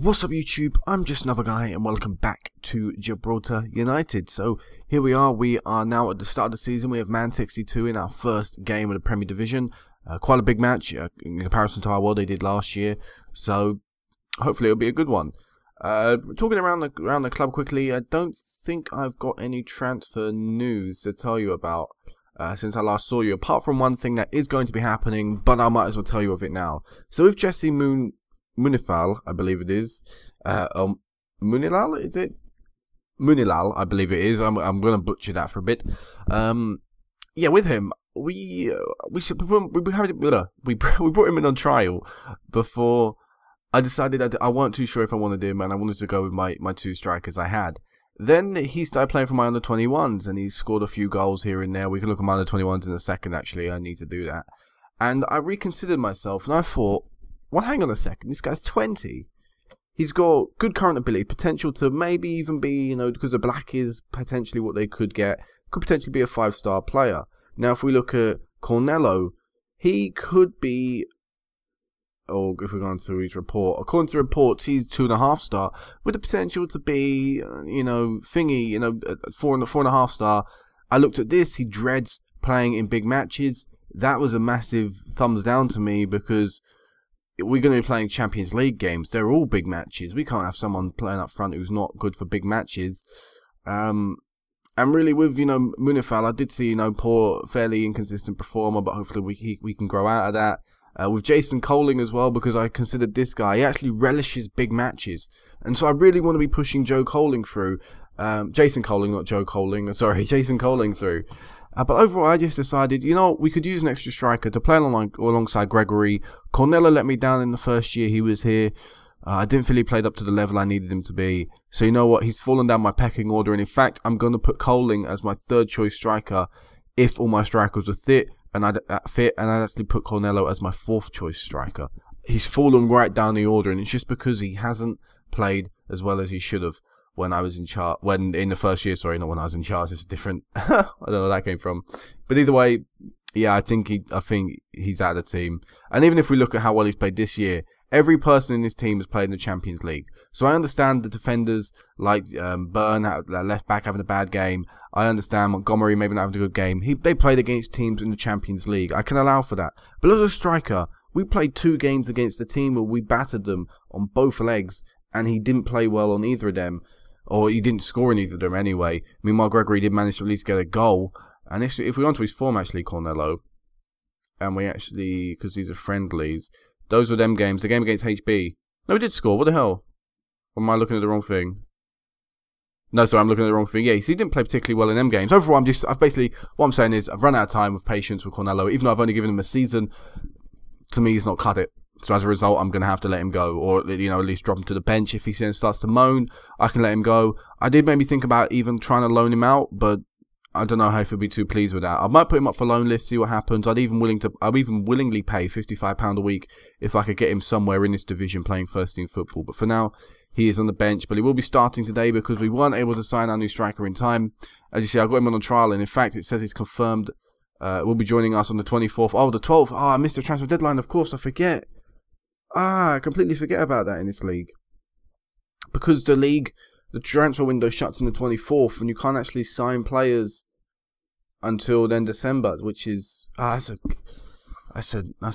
What's up YouTube, I'm just another guy and welcome back to Gibraltar United. So here we are now at the start of the season. We have Man 62 in our first game of the Premier Division. Quite a big match in comparison to what they did last year, so hopefully it'll be a good one. Talking around the club quickly, I don't think I've got any transfer news to tell you about since I last saw you, apart from one thing that is going to be happening, but I might as well tell you of it now. So with Jesse Munifal, I believe it is. Munilal, is it? Munilal, I believe it is. I'm gonna butcher that for a bit. Yeah, with him, we brought him in on trial before I decided I weren't too sure if I wanted him, and I wanted to go with my two strikers I had. Then he started playing for my under-21s, and he scored a few goals here and there. We can look at my under-21s in a second. Actually, I need to do that. And I reconsidered myself, and I thought, well, hang on a second, this guy's 20. He's got good current ability, potential to maybe even be, because the black is potentially what they could get, could potentially be a 5-star player. Now, if we look at Cornello, he could be, or if we're going to his report, according to reports, he's 2.5-star, with the potential to be, 4.5 star. I looked at this, he dreads playing in big matches. That was a massive thumbs down to me, because we're going to be playing Champions League games. They're all big matches. We can't have someone playing up front who's not good for big matches. And really with, Munifal, I did see, poor, fairly inconsistent performer, but hopefully we can grow out of that. With Jason Coling as well, because I considered this guy, he actually relishes big matches. And so I really want to be pushing Joe Coling through. Jason Coling, not Joe Coling. Sorry, Jason Coling through. But overall, I just decided, we could use an extra striker to play alongside Gregory. Cornello let me down in the first year he was here. I didn't feel he played up to the level I needed him to be. So you know what? He's fallen down my pecking order. And in fact, I'm going to put Coling as my third choice striker if all my strikers are fit. And I'd actually put Cornello as my fourth choice striker. He's fallen right down the order. And it's just because he hasn't played as well as he should have. When I was in charge, in the first year, sorry, not when I was in charge. It's different. I don't know where that came from, but either way, yeah, I think he's out of the team. And even if we look at how well he's played this year, every person in this team has played in the Champions League. So I understand the defenders like Byrne, left back having a bad game. I understand Montgomery maybe not having a good game. They played against teams in the Champions League. I can allow for that. But as a striker, we played 2 games against a team where we battered them on both legs, and he didn't play well on either of them. Or he didn't score in either of them anyway. Meanwhile, Gregory did manage to at least get a goal. And if we go on to his form, actually, Cornello, and we actually, because these are friendlies, those were them games. The game against HB. No, he did score. What the hell? Or am I looking at the wrong thing? No, sorry, I'm looking at the wrong thing. Yeah, so he didn't play particularly well in them games. Overall, what I'm saying is, I've run out of time with patience with Cornello. Even though I've only given him a season, to me, he's not cut it. So as a result, I'm going to have to let him go, or at least drop him to the bench. If he starts to moan, I can let him go. I did maybe think about even trying to loan him out, but I don't know if he'll be too pleased with that. I might put him up for loan list, see what happens. I'd even willingly pay £55 a week if I could get him somewhere in this division playing first team football. But for now, he is on the bench, but he will be starting today because we weren't able to sign our new striker in time. As you see, I got him on a trial, and in fact, it says he's confirmed. Will be joining us on the 24th. Oh, the 12th. Oh, I missed the transfer deadline. Of course, I forget. I completely forget about that in this league. Because the transfer window shuts on the 24th, and you can't actually sign players until then December, which is that's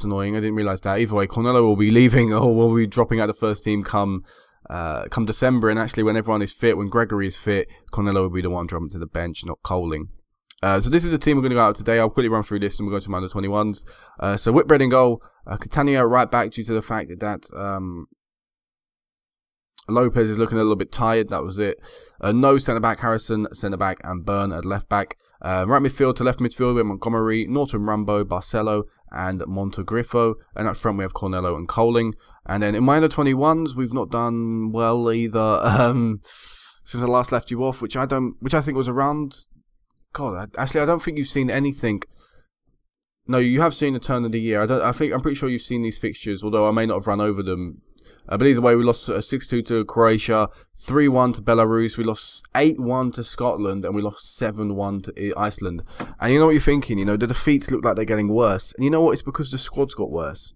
annoying. I didn't realise that. Either way, Cornello will be leaving, or will be dropping out the first team come December. And actually, when everyone is fit, when Gregory is fit, Cornello will be the one dropping to the bench, not Coling. So this is the team we're going to go out today. I'll quickly run through this, and we'll go to my under-21s. So Whitbread in goal. Catania right back due to the fact that Lopez is looking a little bit tired. That was it. No centre-back. Harrison, centre-back, and Byrne at left-back. Right midfield to left midfield with Montgomery, Norton Rambo, Barcelo, and Montegriffo. And up front we have Cornello and Coling. And then in my under-21s, we've not done well either since I last left you off, which I think was around... God, actually, I don't think you've seen anything. No, you have seen the turn of the year. I'm pretty sure you've seen these fixtures, although I may not have run over them. I believe the way we lost 6-2 to Croatia, 3-1 to Belarus, we lost 8-1 to Scotland, and we lost 7-1 to Iceland. And you know what you're thinking? The defeats look like they're getting worse. And you know what? It's because the squad's got worse.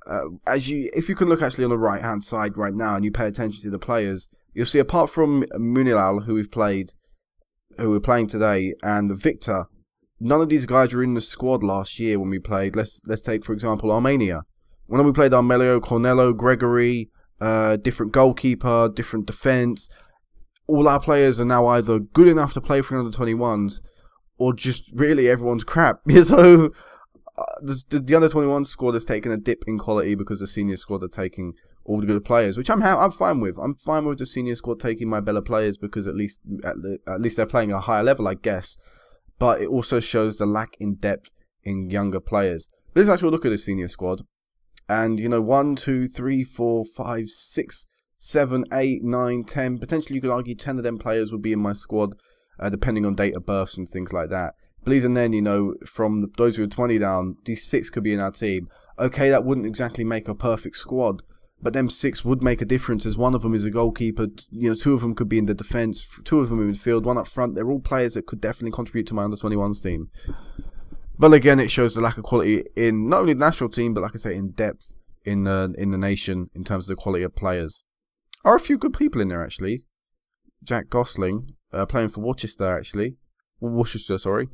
if you can look actually on the right hand side right now and you pay attention to the players, you'll see apart from Munilal, who we're playing today, and Victor, none of these guys were in the squad last year when we played. Let's take for example Armenia. When we played Armelio, Cornello, Gregory, different goalkeeper, different defence. All our players are now either good enough to play for under 21s, or just really everyone's crap. So the under 21 squad has taken a dip in quality because the senior squad are taking all the good players, which I'm fine with. I'm fine with the senior squad taking my better players because at least they're playing at a higher level, I guess. But it also shows the lack in depth in younger players. Let's actually look at the senior squad, and 1, 2, 3, 4, 5, 6, 7, 8, 9, 10. Potentially, you could argue 10 of them players would be in my squad, depending on date of births and things like that. But even then, from those who are 20 down, these 6 could be in our team. Okay, that wouldn't exactly make a perfect squad, but them 6 would make a difference, as one of them is a goalkeeper. 2 of them could be in the defence, 2 of them in midfield, 1 up front. They're all players that could definitely contribute to my under 21s team. But again, it shows the lack of quality in not only the national team, but like I say, in depth in the nation in terms of the quality of players. There are a few good people in there actually. Jack Gosling, playing for Worcester, sorry.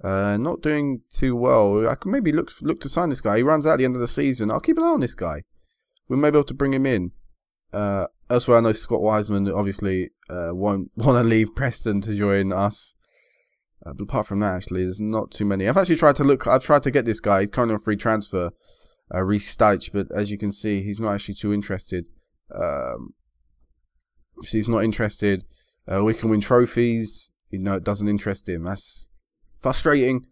Not doing too well. I could maybe look to sign this guy. He runs out at the end of the season. I'll keep an eye on this guy. We may be able to bring him in. Elsewhere, I know Scott Wiseman obviously won't want to leave Preston to join us. But apart from that, actually, there's not too many. I've tried to get this guy. He's currently on free transfer, Reece Steich, but as you can see, he's not actually too interested. He's not interested. We can win trophies. It doesn't interest him. That's frustrating.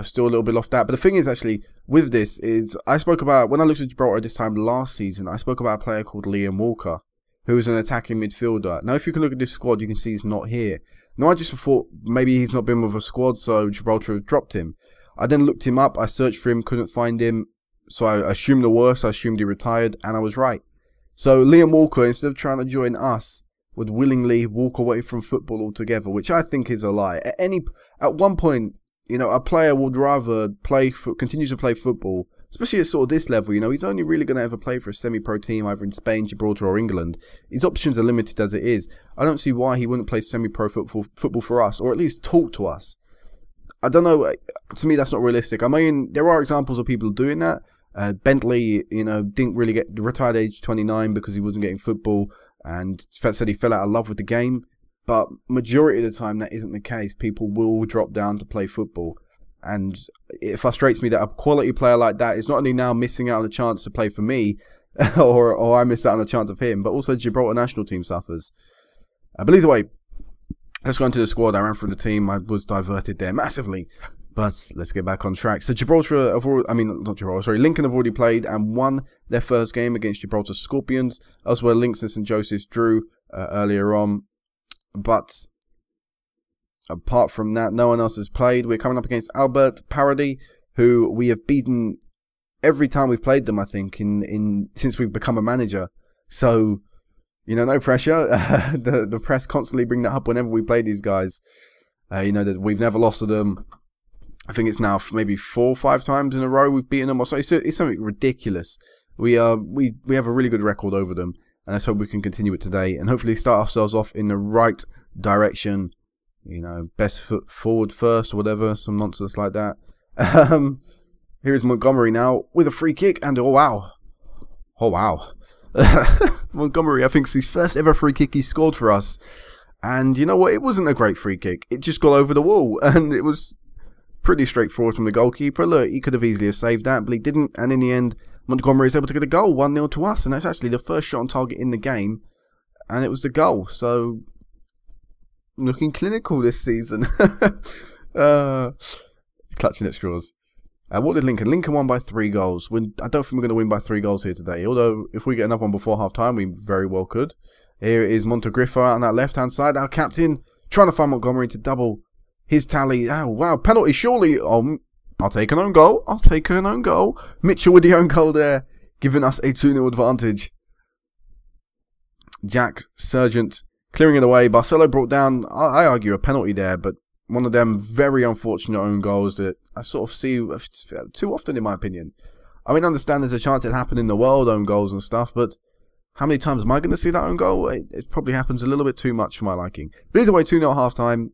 Still a little bit off that. But the thing is, actually, with this is, I spoke about, when I looked at Gibraltar this time last season, I spoke about a player called Liam Walker, who is an attacking midfielder. Now, if you can look at this squad, you can see he's not here. Now, I just thought maybe he's not been with a squad, so Gibraltar have dropped him. I then looked him up. I searched for him, couldn't find him. So I assumed the worst. I assumed he retired, and I was right. So Liam Walker, instead of trying to join us, would willingly walk away from football altogether, which I think is a lie. At one point, a player would rather continue to play football, especially at sort of this level. He's only really going to ever play for a semi-pro team, either in Spain, Gibraltar, or England. His options are limited as it is. I don't see why he wouldn't play semi-pro football for us, or at least talk to us. I don't know. To me, that's not realistic. I mean, there are examples of people doing that. Bentley, didn't really get retired at age 29 because he wasn't getting football, and said he fell out of love with the game. But majority of the time, that isn't the case. People will drop down to play football. And it frustrates me that a quality player like that is not only now missing out on a chance to play for me, or I miss out on a chance of him, but also Gibraltar national team suffers. But either way, let's go into the squad. I ran through the team. I was diverted there massively. But let's get back on track. So Lincoln have already played and won their first game against Gibraltar Scorpions. Elsewhere, Links and St Joseph's drew earlier on. But apart from that, no one else has played. We're coming up against Albert Parody, who we have beaten every time we've played them, I think, since we've become a manager. So, no pressure. The press constantly bring that up whenever we play these guys. That we've never lost to them. I think it's now maybe 4 or 5 times in a row we've beaten them. So it's something ridiculous. We have a really good record over them, and let's hope we can continue it today and hopefully start ourselves off in the right direction. Best foot forward first or whatever, some nonsense like that. Here is Montgomery now with a free kick, and oh wow, Montgomery, I think it's his first ever free kick he scored for us. And you know what? It wasn't a great free kick. It just got over the wall, and it was pretty straightforward from the goalkeeper. Look, he could have easily saved that, but he didn't. And in the end, Montgomery is able to get a goal, 1-0 to us. And that's actually the first shot on target in the game. And it was the goal. So, looking clinical this season. Clutching at straws. What did Lincoln? Lincoln won by 3 goals. I don't think we're going to win by 3 goals here today. Although, if we get another one before half-time, we very well could. Here is Montegrifo on that left-hand side. Our captain trying to find Montgomery to double his tally. Oh, wow. Penalty, surely. Oh, I'll take an own goal. Mitchell with the own goal there, giving us a 2-0 advantage. Jack Sargent clearing it away. Barcelo brought down, I argue, a penalty there, but one of them very unfortunate own goals that I sort of see too often, in my opinion. I mean, I understand there's a chance it happened in the world, own goals and stuff, but how many times am I going to see that own goal? It probably happens a little bit too much for my liking. But either way, 2-0 at half-time.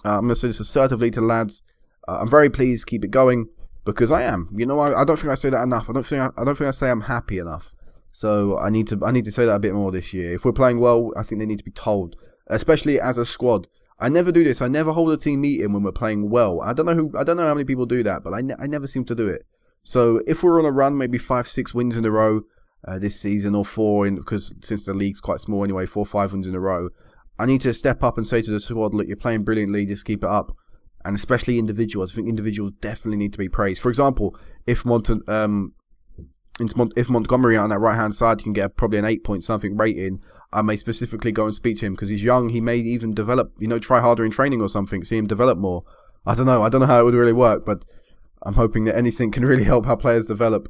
I'm going to say this assertively to the lads. I'm very pleased, keep it going, because I am. You know, I don't think I say that enough. I don't think I say I'm happy enough. So I need to say that a bit more this year. If we're playing well, I think they need to be told, especially as a squad. I never do this. I never hold a team meeting when we're playing well. I don't know how many people do that, but I never seem to do it. So if we're on a run, maybe 5-6 wins in a row this season, or 4, because since the league's quite small anyway, 4-5 wins in a row, I need to step up and say to the squad, look, you're playing brilliantly, just keep it up. And especially individuals. I think individuals definitely need to be praised. For example, if Montgomery on that right-hand side can get probably an 8-point-something rating, I may specifically go and speak to him because he's young. He may even develop, try harder in training or something, see him develop more. I don't know how it would really work, but I'm hoping that anything can really help our players develop,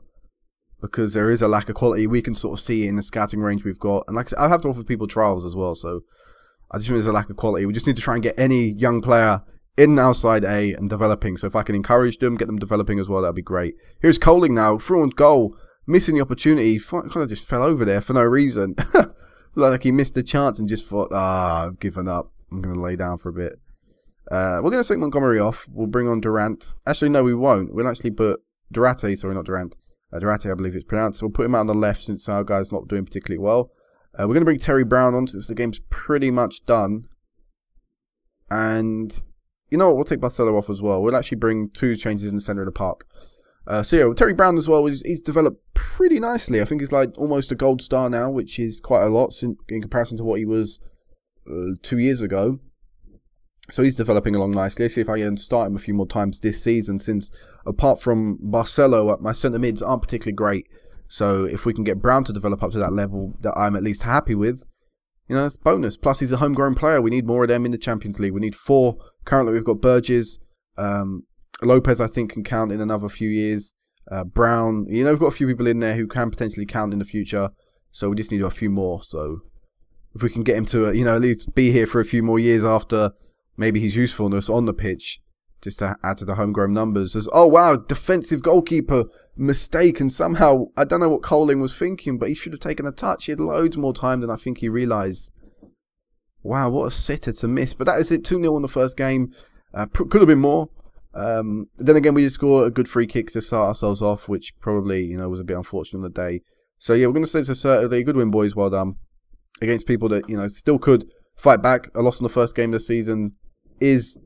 because there is a lack of quality. We can sort of see it in the scouting range we've got. And like I said, I have to offer people trials as well, so I just think there's a lack of quality. We just need to try and get any young player in outside A and developing. So if I can encourage them, get them developing as well, that'd be great. Here's Coling now, through on goal, missing the opportunity. Kind of just fell over there for no reason. Like he missed the chance and just thought, I've given up. I'm going to lay down for a bit. We're going to take Montgomery off. We'll bring on Durant. Actually, no, we won't. We'll actually put Durate, sorry, not Durant. Durate, I believe it's pronounced. We'll put him out on the left since our guy's not doing particularly well. We're going to bring Terry Brown on since the game's pretty much done. And you know what? We'll take Barcelo off as well. We'll actually bring 2 changes in the centre of the park. So yeah, Terry Brown as well, he's developed pretty nicely. I think he's like almost a gold star now, which is quite a lot in comparison to what he was 2 years ago. So he's developing along nicely. Let's see if I can start him a few more times this season, since apart from Barcelo, my centre mids aren't particularly great. So if we can get Brown to develop up to that level that I'm at least happy with, it's bonus. Plus he's a homegrown player. We need more of them in the Champions League. We need 4. Currently we've got Burgess. Lopez, I think, can count in another few years. Brown, we've got a few people in there who can potentially count in the future. So we just need a few more. So if we can get him to, at least be here for a few more years after maybe his usefulness on the pitch, just to add to the homegrown numbers. Oh, wow, defensive goalkeeper mistake. And somehow, I don't know what Coling was thinking, but he should have taken a touch. He had loads more time than I think he realised. Wow, what a sitter to miss. But that is it, 2-0 in the first game. Could have been more. Then again, we just scored a good free kick to start ourselves off, which probably, was a bit unfortunate on the day. So yeah, we're going to say it's a certainly good win, boys. Well done. Against people that, still could fight back. A loss in the first game of the season is,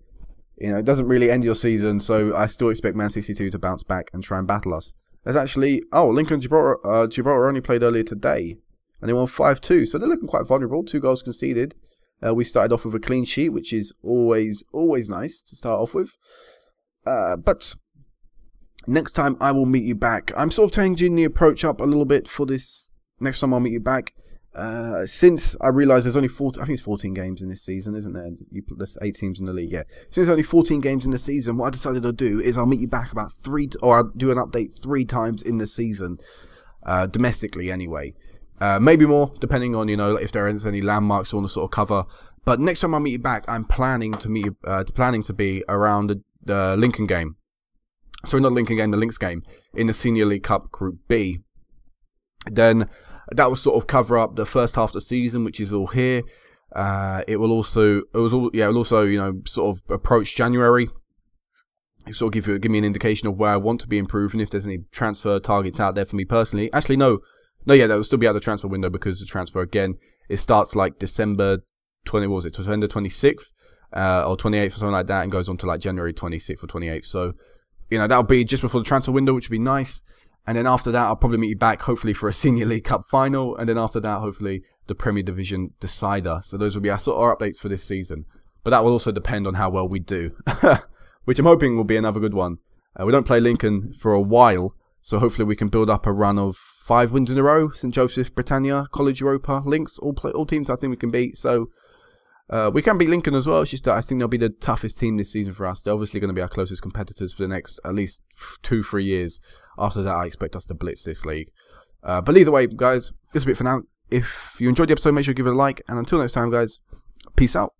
it doesn't really end your season. So I still expect Man City 2 to bounce back and try and battle us. There's actually, Lincoln and Gibraltar only played earlier today, and they won 5-2. So they're looking quite vulnerable. 2 goals conceded. We started off with a clean sheet, which is always nice to start off with. But next time I will meet you back. I'm sort of changing the approach up a little bit for this. Next time I'll meet you back. Since I realise there's only 14, I think it's 14 games in this season, isn't there? There's 8 teams in the league, yeah. Since there's only 14 games in the season, what I decided to do is I'll meet you back about or I'll do an update 3 times in the season, domestically anyway. Maybe more, depending on, if there is any landmarks you want to sort of cover. But next time I meet you back, I'm planning to meet you, planning to be around the Lincoln game. Sorry, not Lincoln game, the Lynx game in the Senior League Cup Group B. Then that will sort of cover up the first half of the season, which is all here. It will also, sort of approach January. It sort of give me an indication of where I want to be improving, if there's any transfer targets out there for me personally. Actually, no, yeah, that will still be out of the transfer window, because the transfer again, it starts like December 26th or 28th or something like that, and goes on to like January 26th or 28th. So, that'll be just before the transfer window, which would be nice. And then after that, I'll probably meet you back, hopefully for a Senior League Cup final. And then after that, hopefully the Premier Division decider. So those will be our sort of updates for this season. But that will also depend on how well we do, which I'm hoping will be another good one. We don't play Lincoln for a while, so hopefully we can build up a run of 5 wins in a row. St. Joseph's, Britannia, College Europa, Lynx, all teams I think we can beat. So we can beat Lincoln as well. It's just that I think they'll be the toughest team this season for us. They're obviously going to be our closest competitors for the next at least 2-3 years. After that, I expect us to blitz this league. But either way, guys, this is a bit for now. If you enjoyed the episode, make sure you give it a like. And until next time, guys, peace out.